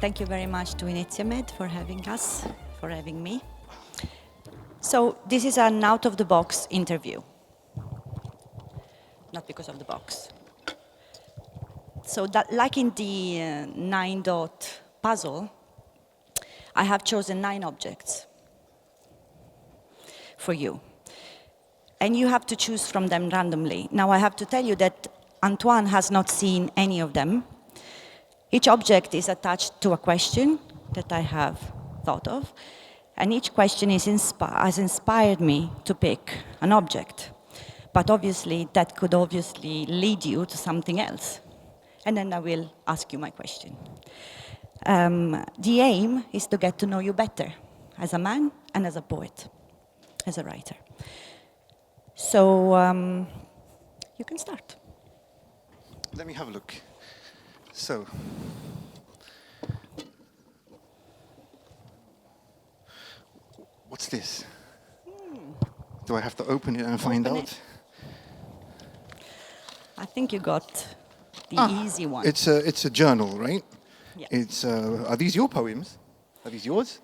Thank you very much to Iniziamed for having us, for having me. So this is an out-of-the-box interview, not because of the box. So that, like in the nine-dot puzzle, I have chosen 9 objects for you. And you have to choose from them randomly. Now I have to tell you that Antoine has not seen any of them. Each object is attached to a question that I have thought of, and each question has inspired me to pick an object. But obviously, that could obviously lead you to something else. And then I will ask you my question. The aim is to get to know you better as a man and as a poet, as a writer. So you can start. Let me have a look. So, what's this? Do I have to open it and find Open out? it. I think you got the easy one. It's a journal, right? Yeah. It's are these your poems? Are these yours?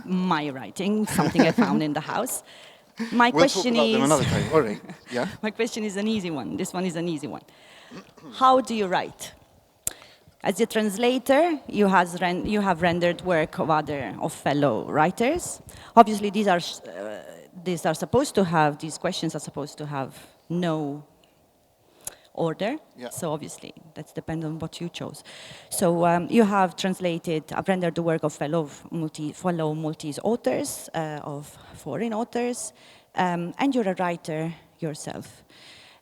My writing, something I found in the house. My We'll talk question about them is, another time. All right. Yeah. my question is an easy one. This one is an easy one. How do you write? As a translator, you have rendered work of fellow writers. Obviously, these questions are supposed to have no order. Yeah. So obviously, that's depends on what you chose. So you have rendered the work of fellow Maltese authors, of foreign authors, and you're a writer yourself.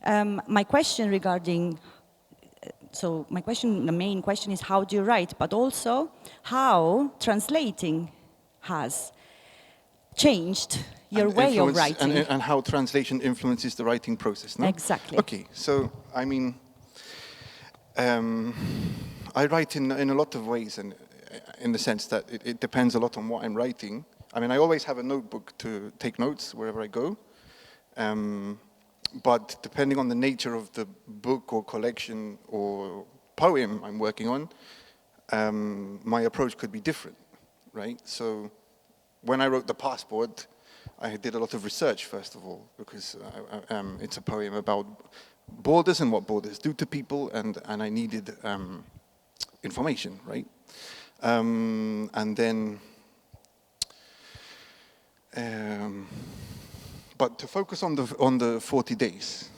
My question regarding, the main question is how do you write, but also how translating has changed your way of writing. And how translation influences the writing process, no? Exactly. Okay, so, I mean, I write in a lot of ways, and in the sense that it depends a lot on what I'm writing. I mean, I always have a notebook to take notes wherever I go, but depending on the nature of the book or collection or poem I'm working on, my approach could be different, right? So, when I wrote The Passport, I did a lot of research, first of all, because it's a poem about borders and what borders do to people, and I needed information, right? And then, but to focus on the 40 days,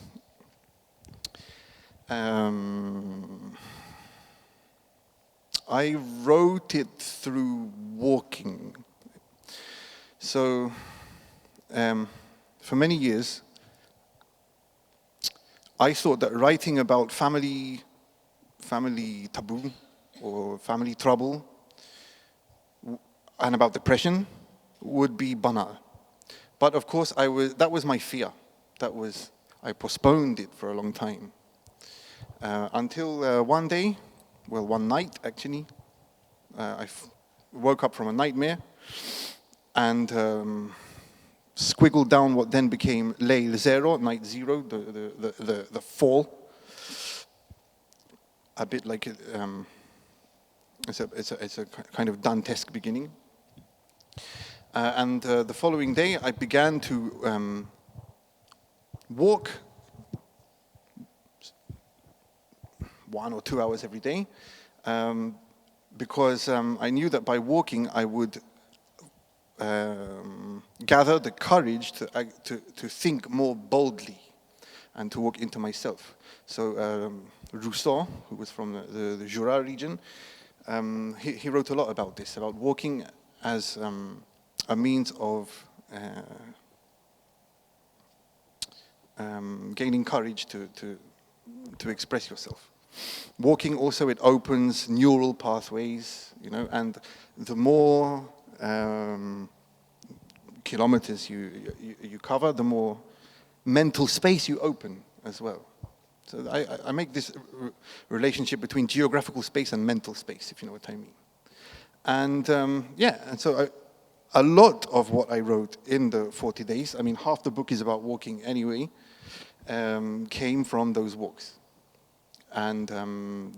I wrote it through walking. So, for many years, I thought that writing about family taboo or family trouble and about depression would be banal. But of course, that was my fear. I postponed it for a long time. Until one night actually, I woke up from a nightmare and squiggled down what then became Layl Zero, night zero, the fall. A bit like it's a kind of Dantesque beginning. And the following day, I began to walk 1 or 2 hours every day, because I knew that by walking I would gather the courage to think more boldly and to walk into myself. So Rousseau, who was from the Jura region, he wrote a lot about this, about walking as a means of gaining courage to express yourself. Walking also, it opens neural pathways, and the more kilometers you cover, the more mental space you open as well. So I make this relationship between geographical space and mental space, if you know what I mean. And and so a lot of what I wrote in the 40 days, I mean, half the book is about walking anyway, came from those walks. And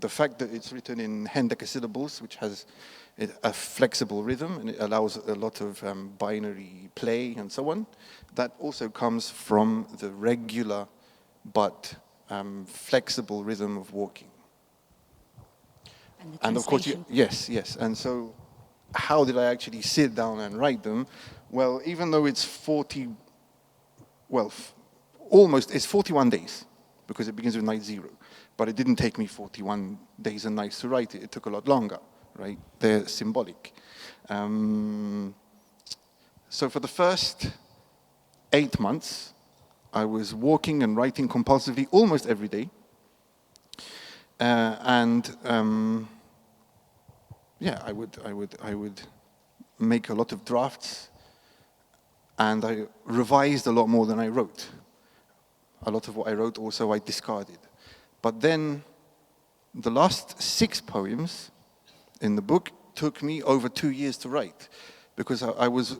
the fact that it's written in hendecasyllables, which has a flexible rhythm and it allows a lot of binary play and so on, that also comes from the regular but flexible rhythm of walking. And the And of course, translation. yes. And so how did I actually sit down and write them? Well, even though it's 40, well, almost, it's 41 days because it begins with night 0. But it didn't take me 41 days and nights to write it. It took a lot longer, right? They're symbolic. So for the first 8 months, I was walking and writing compulsively almost every day. Yeah, I would make a lot of drafts, and I revised a lot more than I wrote. A lot of what I wrote also I discarded. But then the last 6 poems in the book took me over 2 years to write, because I was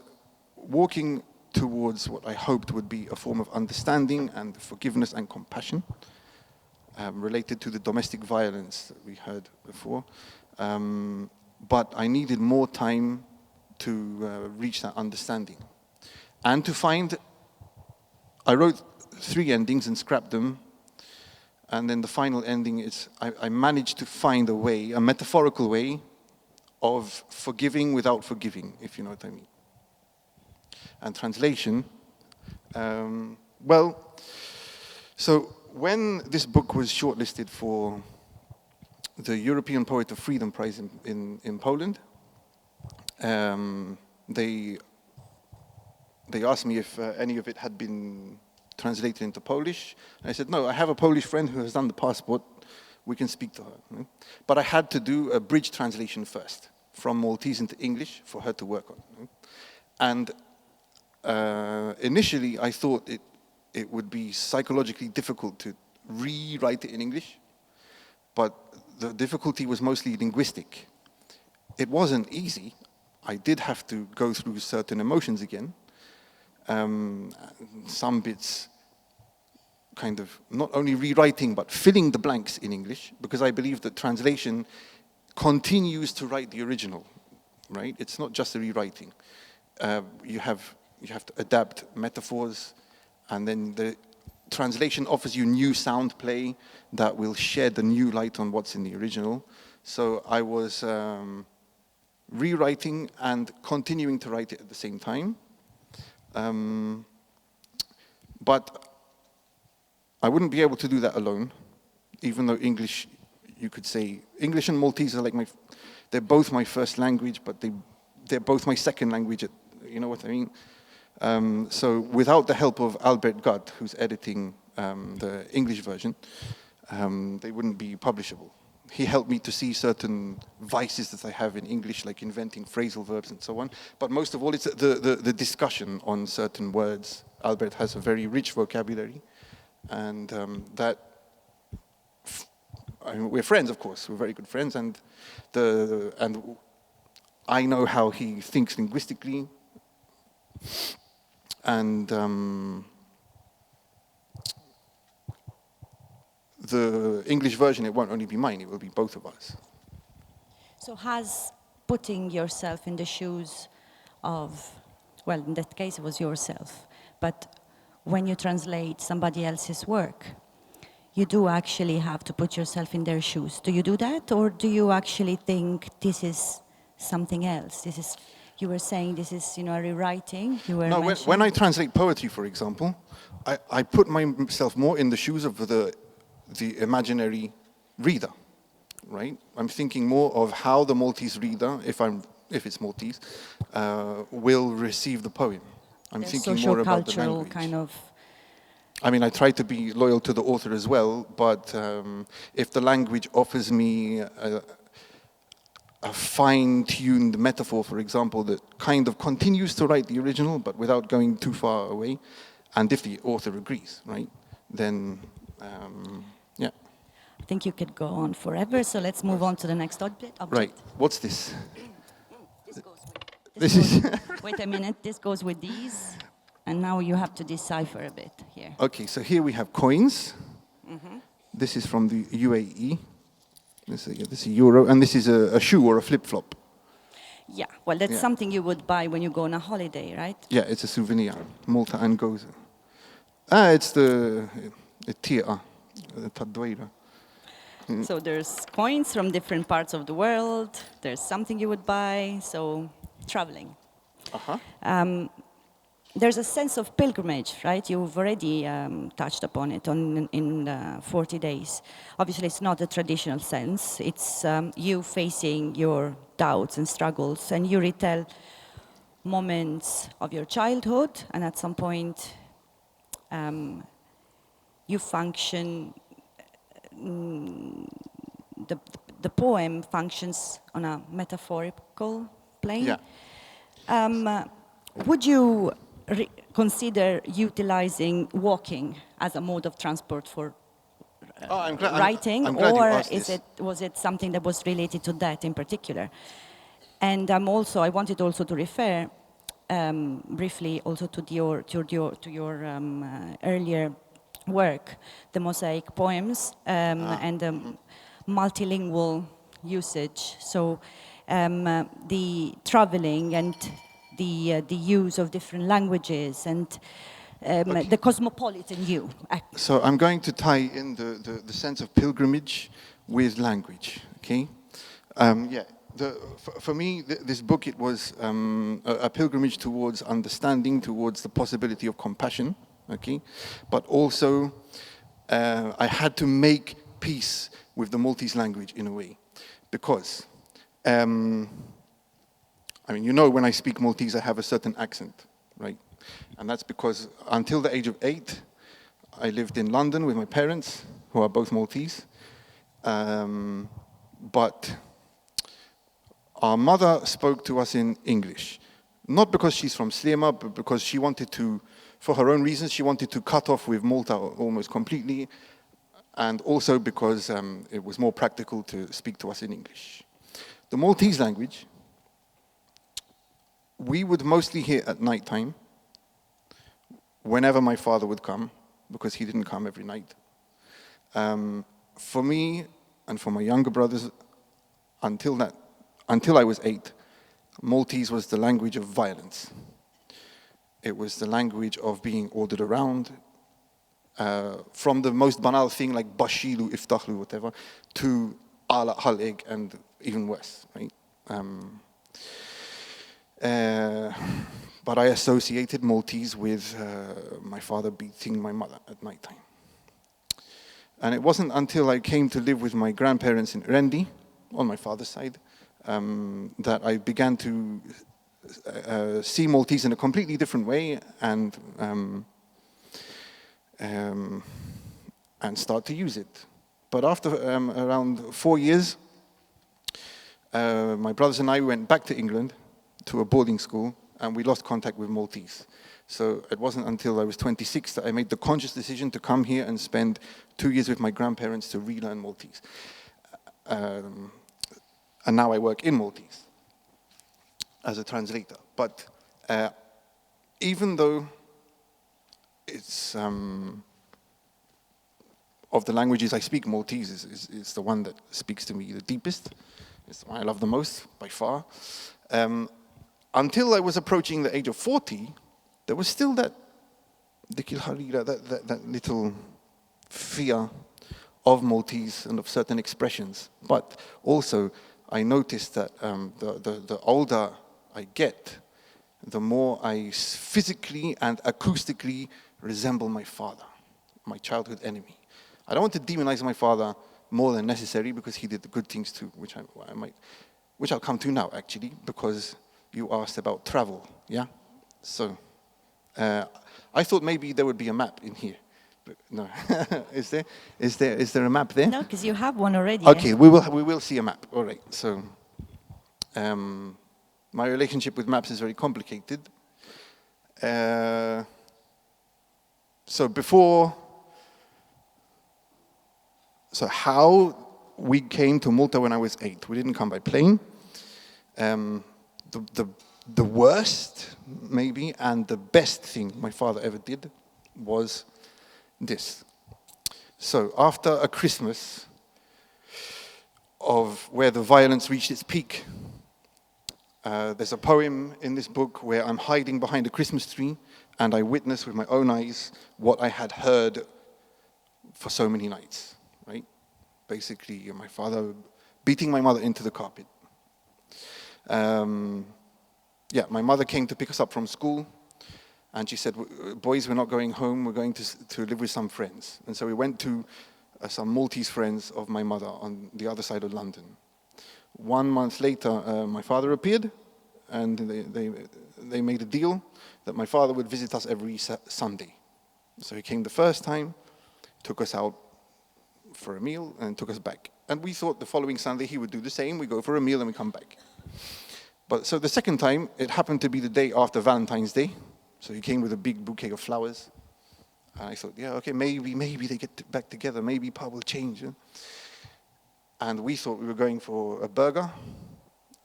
walking towards what I hoped would be a form of understanding and forgiveness and compassion related to the domestic violence that we heard before. But I needed more time to reach that understanding. And to find, I wrote 3 endings and scrapped them. And then the final ending is, I managed to find a way, a metaphorical way of forgiving without forgiving, if you know what I mean. And translation, well, so when this book was shortlisted for the European Poet of Freedom Prize in Poland, they asked me if any of it had been translated into Polish. And I said, no, I have a Polish friend who has done the passport. We can speak to her. Right? But I had to do a bridge translation first, from Maltese into English, for her to work on. Right? And initially, I thought it would be psychologically difficult to rewrite it in English, but the difficulty was mostly linguistic. It wasn't easy. I did have to go through certain emotions again. Some bits kind of not only rewriting, but filling the blanks in English, because I believe that translation continues to write the original, right? It's not just a rewriting. You have to adapt metaphors, and then the translation offers you new sound play that will shed a new light on what's in the original. So I was rewriting and continuing to write it at the same time. But I wouldn't be able to do that alone, even though English, you could say, English and Maltese are like they're both my first language, but they're both my second language, you know what I mean? So without the help of Albert Gutt, who's editing the English version, they wouldn't be publishable. He helped me to see certain vices that I have in English, like inventing phrasal verbs and so on. But most of all, it's the discussion on certain words. Albert has a very rich vocabulary, and I mean, we're friends, of course. We're very good friends, and I know how he thinks linguistically, and the English version, it won't only be mine, it will be both of us. So has putting yourself in the shoes of, well, in that case it was yourself, but when you translate somebody else's work, you do actually have to put yourself in their shoes. Do you do that, or do you actually think this is something else? This is, you were saying this is, you know, a rewriting. You were No, when I translate poetry, for example, I put myself more in the shoes of the imaginary reader, right? I'm thinking more of how the Maltese reader, if it's Maltese, will receive the poem. I'm thinking more about the language. Kind of. I mean, I try to be loyal to the author as well, but if the language offers me a fine-tuned metaphor, for example, that kind of continues to write the original, but without going too far away, and if the author agrees, right, then, yeah. I think you could go on forever, so let's move on to the next object. Right, what's this? This is... Wait a minute, this goes with these, and now you have to decipher a bit here. Okay, so here we have coins, This is from the UAE. This is a euro, and this is a shoe or a flip-flop. Yeah, well, that's Yeah. something you would buy when you go on a holiday, right? Yeah, it's a souvenir. Malta and Goza. Ah, it's the Tia, Tadoeira. So there's coins from different parts of the world. There's something you would buy. So traveling. Uh-huh. There's a sense of pilgrimage, right? You've already touched upon it in 40 days. Obviously, it's not a traditional sense. It's you facing your doubts and struggles, and you retell moments of your childhood, and at some point, you function. The, the poem functions on a metaphorical plane. Yeah. Would you consider utilizing walking as a mode of transport for I'm glad, writing, I'm glad you or asked this. was it something that was related to that in particular? And I wanted also to refer briefly also to your earlier work, the mosaic poems and the multilingual usage. So the traveling and the use of different languages and the cosmopolitan you. So I'm going to tie in the sense of pilgrimage with language, okay? Yeah, for me, this book, it was a pilgrimage towards understanding, towards the possibility of compassion, okay? But also, I had to make peace with the Maltese language in a way, because, I mean, you know, when I speak Maltese, I have a certain accent, right? And that's because until the age of 8, I lived in London with my parents, who are both Maltese. But our mother spoke to us in English. Not because she's from Sliema, but because she wanted to, for her own reasons, she wanted to cut off with Malta almost completely. And also because it was more practical to speak to us in English. The Maltese language, we would mostly hear at night time, whenever my father would come, because he didn't come every night. For me and for my younger brothers, until I was 8, Maltese was the language of violence. It was the language of being ordered around, from the most banal thing like bashilu, iftahlu, whatever, to ala halig and even worse, right? But I associated Maltese with my father beating my mother at night time. And it wasn't until I came to live with my grandparents in Rendi, on my father's side, that I began to see Maltese in a completely different way and start to use it. But after around 4 years, my brothers and I went back to England to a boarding school, and we lost contact with Maltese. So it wasn't until I was 26 that I made the conscious decision to come here and spend 2 years with my grandparents to relearn Maltese. And now I work in Maltese as a translator. But even though it's of the languages I speak, Maltese is the one that speaks to me the deepest. It's the one I love the most, by far. Until I was approaching the age of 40, there was still that little fear of Maltese and of certain expressions. But also, I noticed that the older I get, the more I physically and acoustically resemble my father, my childhood enemy. I don't want to demonize my father more than necessary because he did the good things too, which I'll come to now actually, because you asked about travel, yeah? So, I thought maybe there would be a map in here. But no, is there a map there? No, because you have one already. Okay, we will see a map. All right. So, my relationship with maps is very complicated. So how we came to Malta when I was 8? We didn't come by plane. The worst, maybe, and the best thing my father ever did was this. So after a Christmas of where the violence reached its peak, there's a poem in this book where I'm hiding behind a Christmas tree and I witness with my own eyes what I had heard for so many nights, right? Basically, my father beating my mother into the carpet. Yeah, my mother came to pick us up from school, and she said, boys, we're not going home, we're going to live with some friends. And so we went to some Maltese friends of my mother on the other side of London. 1 month later, my father appeared, and they made a deal that my father would visit us every Sunday. So he came the first time, took us out for a meal, and took us back. And we thought the following Sunday he would do the same. We go for a meal and we come back. But so the second time, it happened to be the day after Valentine's Day. So he came with a big bouquet of flowers. And I thought, yeah, okay, maybe they get back together. Maybe Pa will change. And we thought we were going for a burger.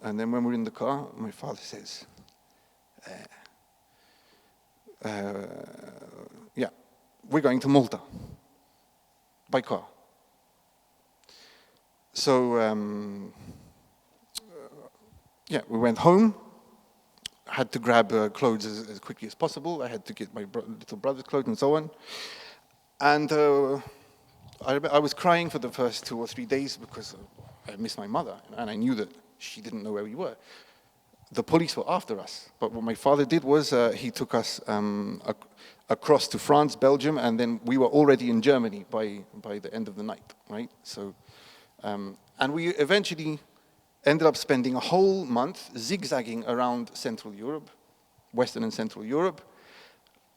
And then when we're in the car, my father says, yeah, we're going to Malta by car. So, yeah, we went home. I had to grab clothes as quickly as possible. I had to get my little brother's clothes and so on. And I was crying for the first 2 or 3 days because I missed my mother, and I knew that she didn't know where we were. The police were after us, but what my father did was he took us across to France, Belgium, and then we were already in Germany by the end of the night, right? So, and we eventually ended up spending a whole month zigzagging around Central Europe, Western and Central Europe.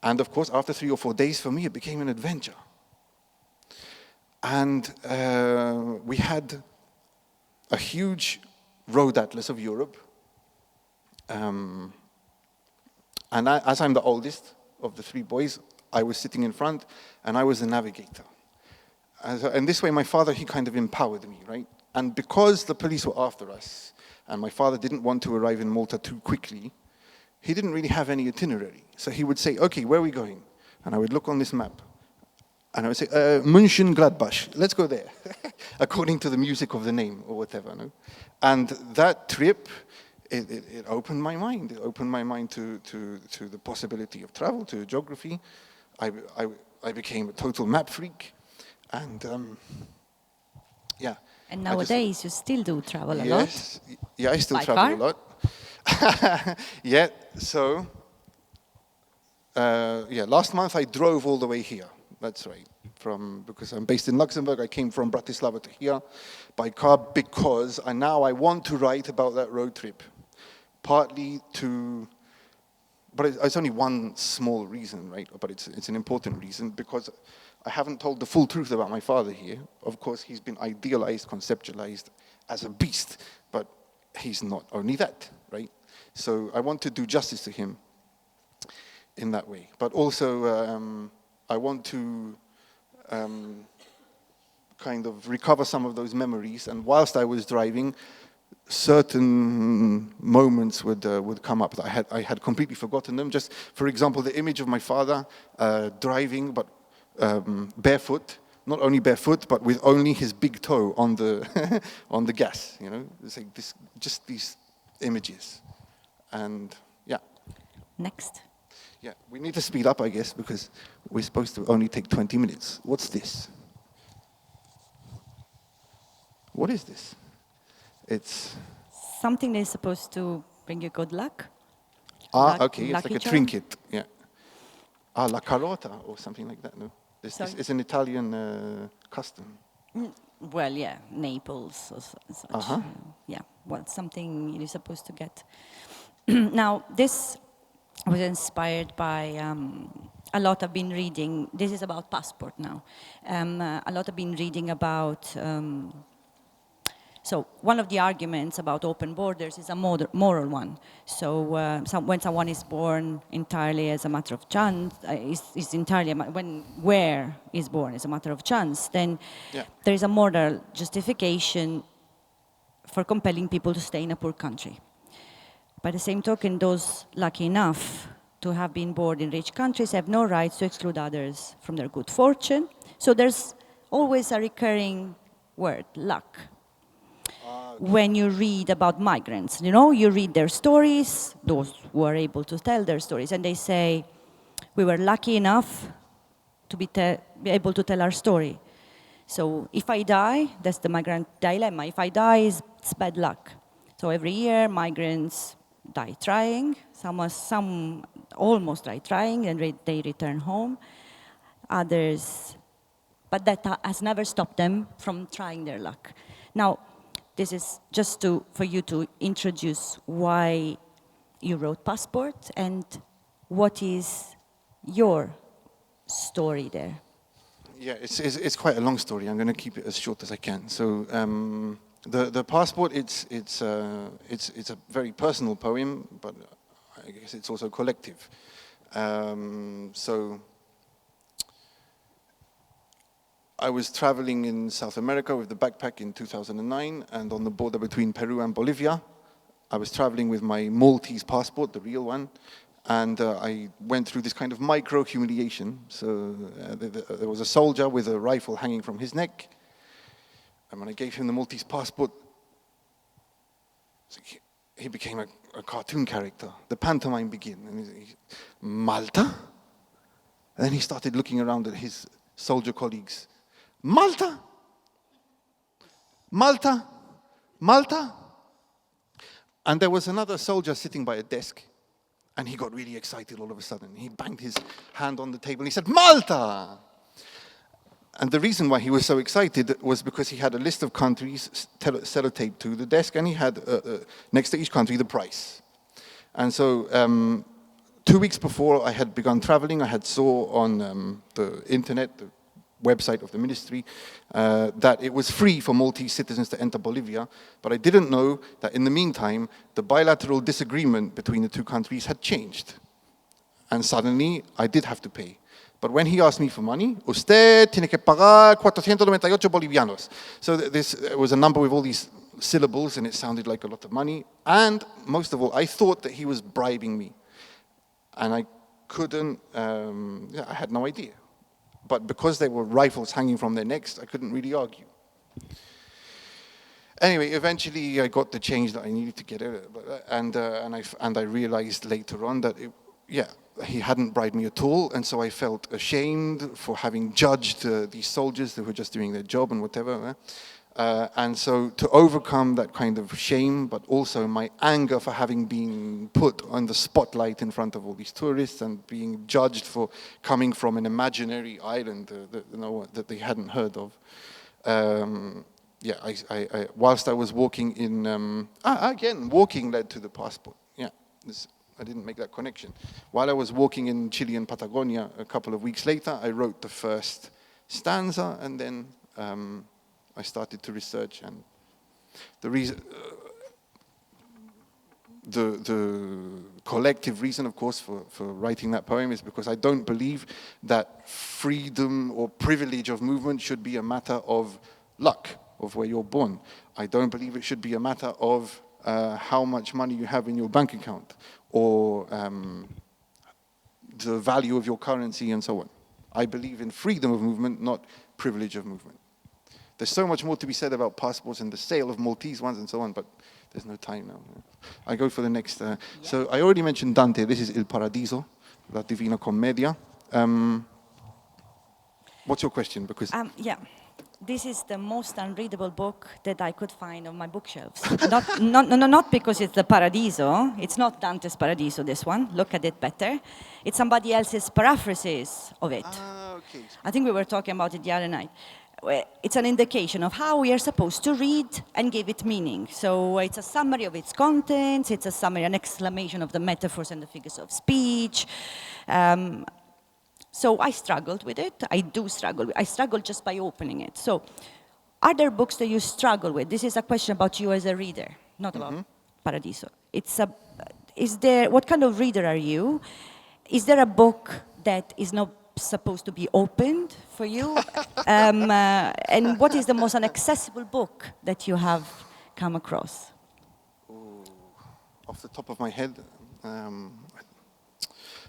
And of course, after 3 or 4 days, for me, it became an adventure. And we had a huge road atlas of Europe. And as I'm the oldest of the 3 boys, I was sitting in front, and I was the navigator. And this way, my father, he kind of empowered me, right? And because the police were after us, and my father didn't want to arrive in Malta too quickly, he didn't really have any itinerary. So he would say, okay, where are we going? And I would look on this map, and I would say, Mönchengladbach, let's go there, according to the music of the name or whatever. No? And that trip, it opened my mind. It opened my mind to the possibility of travel, to geography. I became a total map freak. And yeah. And nowadays you still do travel a lot? Yes, yeah, I still By travel car? a lot. Yeah, so, yeah, last month I drove all the way here. That's right. Because I'm based in Luxembourg, I came from Bratislava to here by car because now I want to write about that road trip. Partly but it's only one small reason, right? But it's an important reason because I haven't told the full truth about my father here. Of course, he's been idealized, conceptualized as a beast, but he's not only that, right? So I want to do justice to him in that way. But also, I want to kind of recover some of those memories. And whilst I was driving, certain moments would come up that I had completely forgotten them. Just, for example, the image of my father driving, but barefoot, not only barefoot, but with only his big toe on the on the gas. You know, it's like just these images, and yeah. Next. Yeah, we need to speed up, I guess, because we're supposed to only take 20 minutes. What's this? What is this? It's Something that is supposed to bring you good luck. Okay, it's lucky like a charm? trinket. Yeah. La carota or something like that. No, it's an Italian custom. Well, yeah, Naples or such. Uh-huh. Yeah, well, something you're supposed to get. Now, this was inspired by a lot I've been reading. This is about passport now. A lot I've been reading about. So one of the arguments about open borders is a moral one. So when someone is born entirely as a matter of chance, is entirely where is born is a matter of chance, then there is a moral justification for compelling people to stay in a poor country. By the same token, those lucky enough to have been born in rich countries have no rights to exclude others from their good fortune. So there's always a recurring word, luck. When you read about migrants, you read their stories, those who are able to tell their stories, and they say, we were lucky enough to be able to tell our story. So if I die, that's the migrant dilemma. If I die, it's bad luck. So every year, migrants die trying. Some almost die trying, and they return home. Others, but that has never stopped them from trying their luck. Now, this is just for you to introduce why you wrote Passport and what is your story there. Yeah, it's quite a long story. I'm going to keep it as short as I can. So the Passport, it's a very personal poem, but I guess it's also collective. So I was traveling in South America with the backpack in 2009, and on the border between Peru and Bolivia, I was traveling with my Maltese passport, the real one, and I went through this kind of micro-humiliation. So there was a soldier with a rifle hanging from his neck, and when I gave him the Maltese passport, he became a cartoon character. The pantomime began, and Malta? And then he started looking around at his soldier colleagues. Malta? Malta? Malta? And there was another soldier sitting by a desk, and he got really excited all of a sudden. He banged his hand on the table, and he said, Malta! And the reason why he was so excited was because he had a list of countries sellotaped to the desk, and he had, next to each country, the price. And so 2 weeks before I had begun traveling, I had saw on the internet, the website of the ministry, that it was free for Maltese citizens to enter Bolivia, but I didn't know that in the meantime, the bilateral disagreement between the two countries had changed. And suddenly, I did have to pay. But when he asked me for money, usted tiene que pagar 498 bolivianos. So this was a number with all these syllables, and it sounded like a lot of money. And most of all, I thought that he was bribing me. And I couldn't, I had no idea. But because there were rifles hanging from their necks, I couldn't really argue. Anyway, eventually I got the change that I needed to get it, and I realized later on that he hadn't bribed me at all, and so I felt ashamed for having judged these soldiers who were just doing their job and whatever. And so to overcome that kind of shame, but also my anger for having been put on the spotlight in front of all these tourists and being judged for coming from an imaginary island that they hadn't heard of. Whilst I was walking in, again, walking led to the passport. Yeah, I didn't make that connection. While I was walking in Chilean Patagonia a couple of weeks later, I wrote the first stanza, and then I started to research, and the reason, the collective reason, of course, for writing that poem is because I don't believe that freedom or privilege of movement should be a matter of luck, of where you're born. I don't believe it should be a matter of how much money you have in your bank account, or the value of your currency and so on. I believe in freedom of movement, not privilege of movement. There's so much more to be said about passports and the sale of Maltese ones and so on, but there's no time now. I go for the next. So I already mentioned Dante. This is Il Paradiso, La Divina Commedia. What's your question? Because this is the most unreadable book that I could find on my bookshelves. not because it's the Paradiso. It's not Dante's Paradiso, this one. Look at it better. It's somebody else's paraphrases of it. Okay. I think we were talking about it the other night. It's an indication of how we are supposed to read and give it meaning. So it's a summary of its contents, it's a summary, an exclamation of the metaphors and the figures of speech. So I struggled with it. I do struggle. I struggle just by opening it. So are there books that you struggle with? This is a question about you as a reader, not about Paradiso. What kind of reader are you? Is there a book that is not supposed to be opened for you? And what is the most inaccessible book that you have come across? Off the top of my head,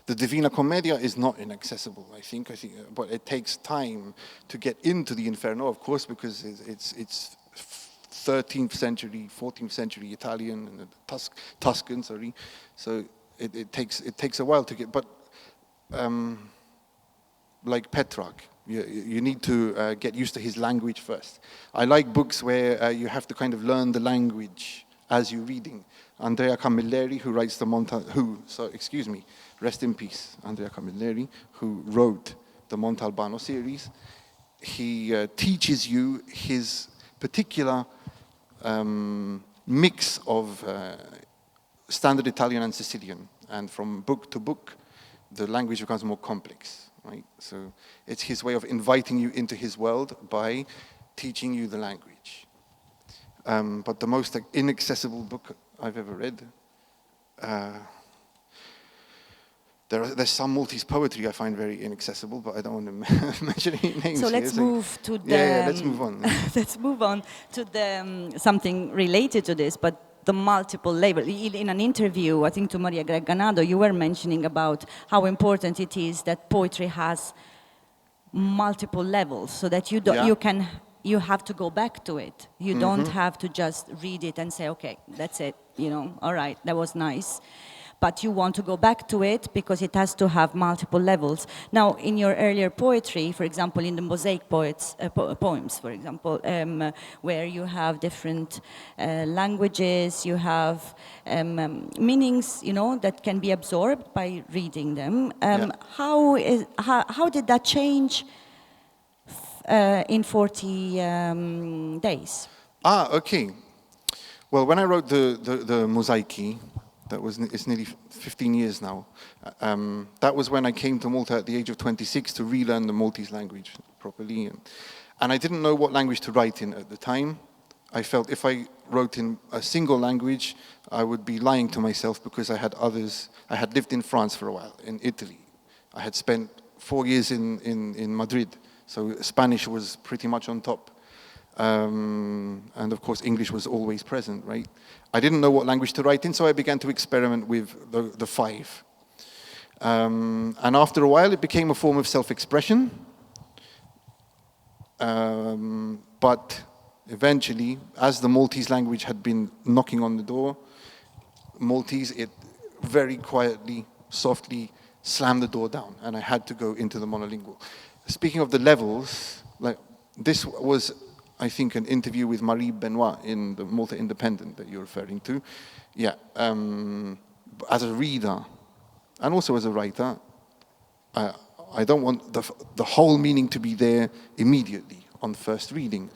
The Divina Commedia is not inaccessible, I think, but it takes time to get into the Inferno, of course, because it's 13th century, 14th century Italian and Tuscan, sorry. So it takes a while to get, but like Petrarch, you need to get used to his language first. I like books where you have to kind of learn the language as you're reading. Andrea Camilleri, who writes rest in peace, Andrea Camilleri, who wrote the Montalbano series. He teaches you his particular mix of standard Italian and Sicilian. And from book to book, the language becomes more complex, right? So it's his way of inviting you into his world by teaching you the language. But the most inaccessible book I've ever read, there's some Maltese poetry I find very inaccessible, but I don't want to mention any names. So here. let's move to the. Yeah, let's move on. Let's move on to the something related to this, but the multiple labels. In an interview, I think to Maria Greganado, you were mentioning about how important it is that poetry has multiple levels, so that you don't, you have to go back to it. You don't have to just read it and say, okay, that's it. All right, that was nice. But you want to go back to it because it has to have multiple levels. Now, in your earlier poetry, for example, in the mosaic poems, for example, where you have different languages, you have meanings, that can be absorbed by reading them. How did that change in 40 days? Okay. Well, when I wrote the Mosaiki, it's nearly 15 years now. That was when I came to Malta at the age of 26 to relearn the Maltese language properly. And I didn't know what language to write in at the time. I felt if I wrote in a single language, I would be lying to myself because I had lived in France for a while, in Italy. I had spent 4 years in Madrid, so Spanish was pretty much on top. And of course, English was always present, right? I didn't know what language to write in, so I began to experiment with the 5. And after a while, it became a form of self-expression. But eventually, as the Maltese language had been knocking on the door, Maltese, it very quietly, softly slammed the door down, and I had to go into the monolingual. Speaking of the levels, this was, I think, an interview with Marie Benoit in the Malta Independent that you're referring to. Yeah, as a reader and also as a writer, I don't want the whole meaning to be there immediately on first reading.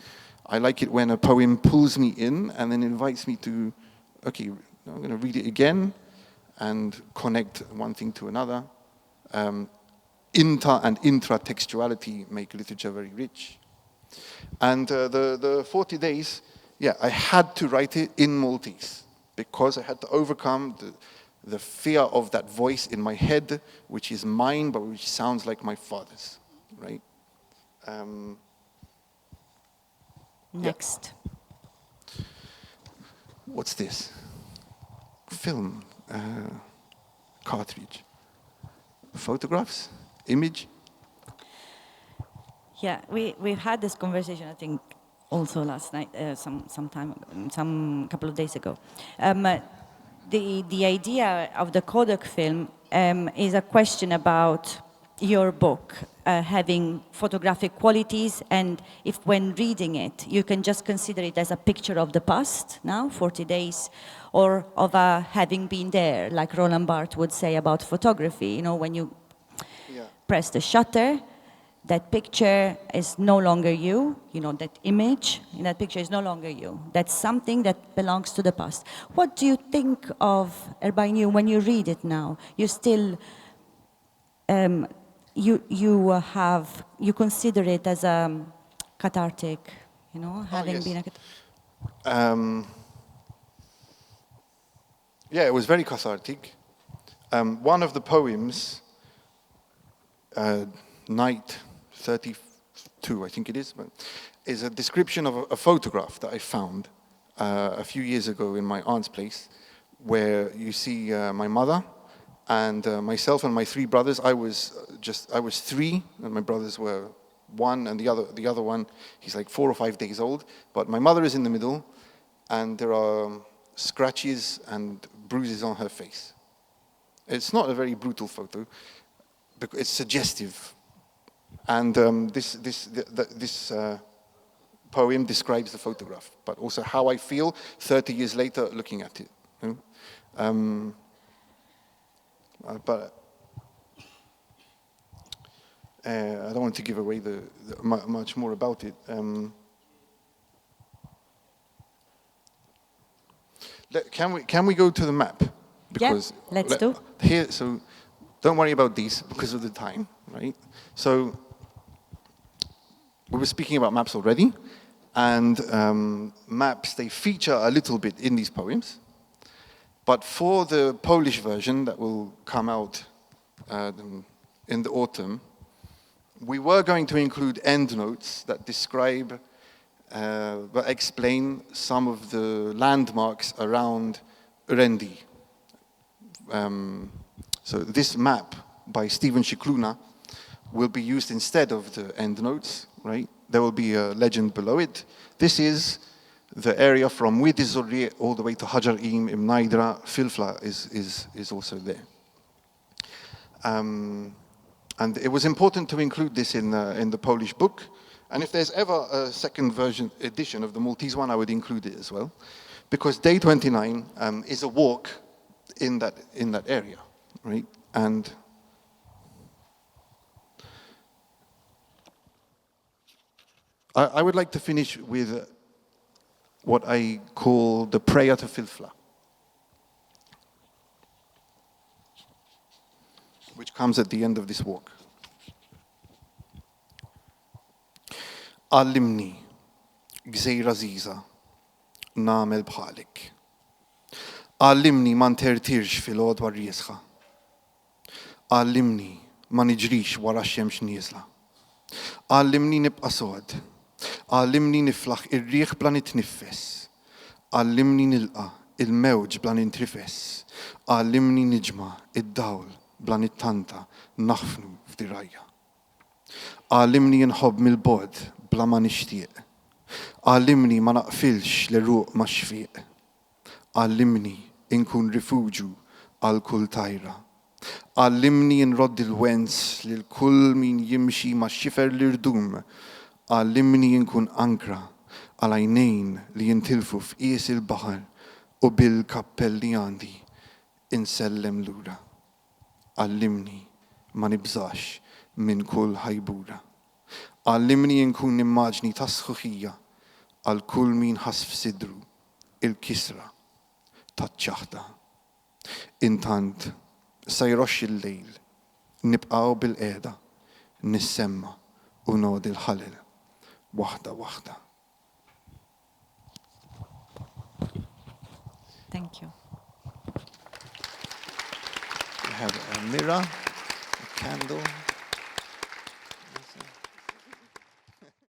I like it when a poem pulls me in and then invites me to, okay, I'm going to read it again and connect one thing to another. Inter and intra-textuality make literature very rich. And the 40 days, I had to write it in Maltese because I had to overcome the fear of that voice in my head, which is mine, but which sounds like my father's, right? Next. What's this? Film, cartridge. Photographs, image. Yeah, we've had this conversation, I think, also last night, some couple of days ago. The idea of the Kodak film is a question about your book having photographic qualities, and if when reading it, you can just consider it as a picture of the past now, 40 days, or of a having been there, like Roland Barthes would say about photography. When you press the shutter, that picture is no longer you, that image in that picture is no longer you. That's something that belongs to the past. What do you think of Erbainu when you read it now? You still, you consider it as a cathartic, having been a Yeah, it was very cathartic. One of the poems, Night 32, I think it is a description of a photograph that I found a few years ago in my aunt's place, where you see my mother And myself and my 3 brothers, I was 3, and my brothers were 1, and the other one, he's like 4 or 5 days old. But my mother is in the middle, and there are scratches and bruises on her face. It's not a very brutal photo, because it's suggestive. And this poem describes the photograph, but also how I feel 30 years later looking at it. You know? But I don't want to give away much more about it. Can we go to the map? Because let's do. Here, so don't worry about these because of the time, right? So we were speaking about maps already, and maps, they feature a little bit in these poems. But for the Polish version that will come out in the autumn, we were going to include endnotes that describe, that explain some of the landmarks around Urendi. So this map by Stephen Shikluna will be used instead of the endnotes, right? There will be a legend below it. This is the area from Widi Zorri all the way to Hajar Im Naidra. Filfla is also there. And it was important to include this in the Polish book. And if there's ever a second edition of the Maltese one, I would include it as well. Because Day 29 is a walk in that area, right? And I would like to finish with what I call the prayer to Filfla, which comes at the end of this walk. Allimni, gżejra żiża, nagħmel bħalik. Allimni ma ntertirx fil-għodwa riesħa. Allimni ma niġrix wara x-xemx nieżla. Allimni nibqa' sod. Allimni niflaħ ir-riħ bla nitniffes. Allimni nilqa' il-mewġ bla nintrifes. Allimni niġma' id-dawl bla nittanta naħfnu f'dirajja. Allimni nħobb mill-bod bla ma nixtieq. Allimni ma naqfilx l-ruq ma xfiq. Allimni inkun rifuġu għal kull tajra. Allimni nrodd il-wens lil kull min jimxi ma xifer l-irdum. Allimni inkun ankra għal għajnejn li jintilfu f'qies il-baħar u bil-kappelli għandi insellem lura. Allimni ma nibżax minn kull ħajbura. Allimni inkun immaġni ta' sħuħija għal kull min ħass f'sidru il-kisra taċ-ċaħda. Intant sa jroxx il-lejl, nibqgħu bil-qiegħda, nissemma u nodi l-ħalel waħda waħda. Thank you. We have a mirror, a candle.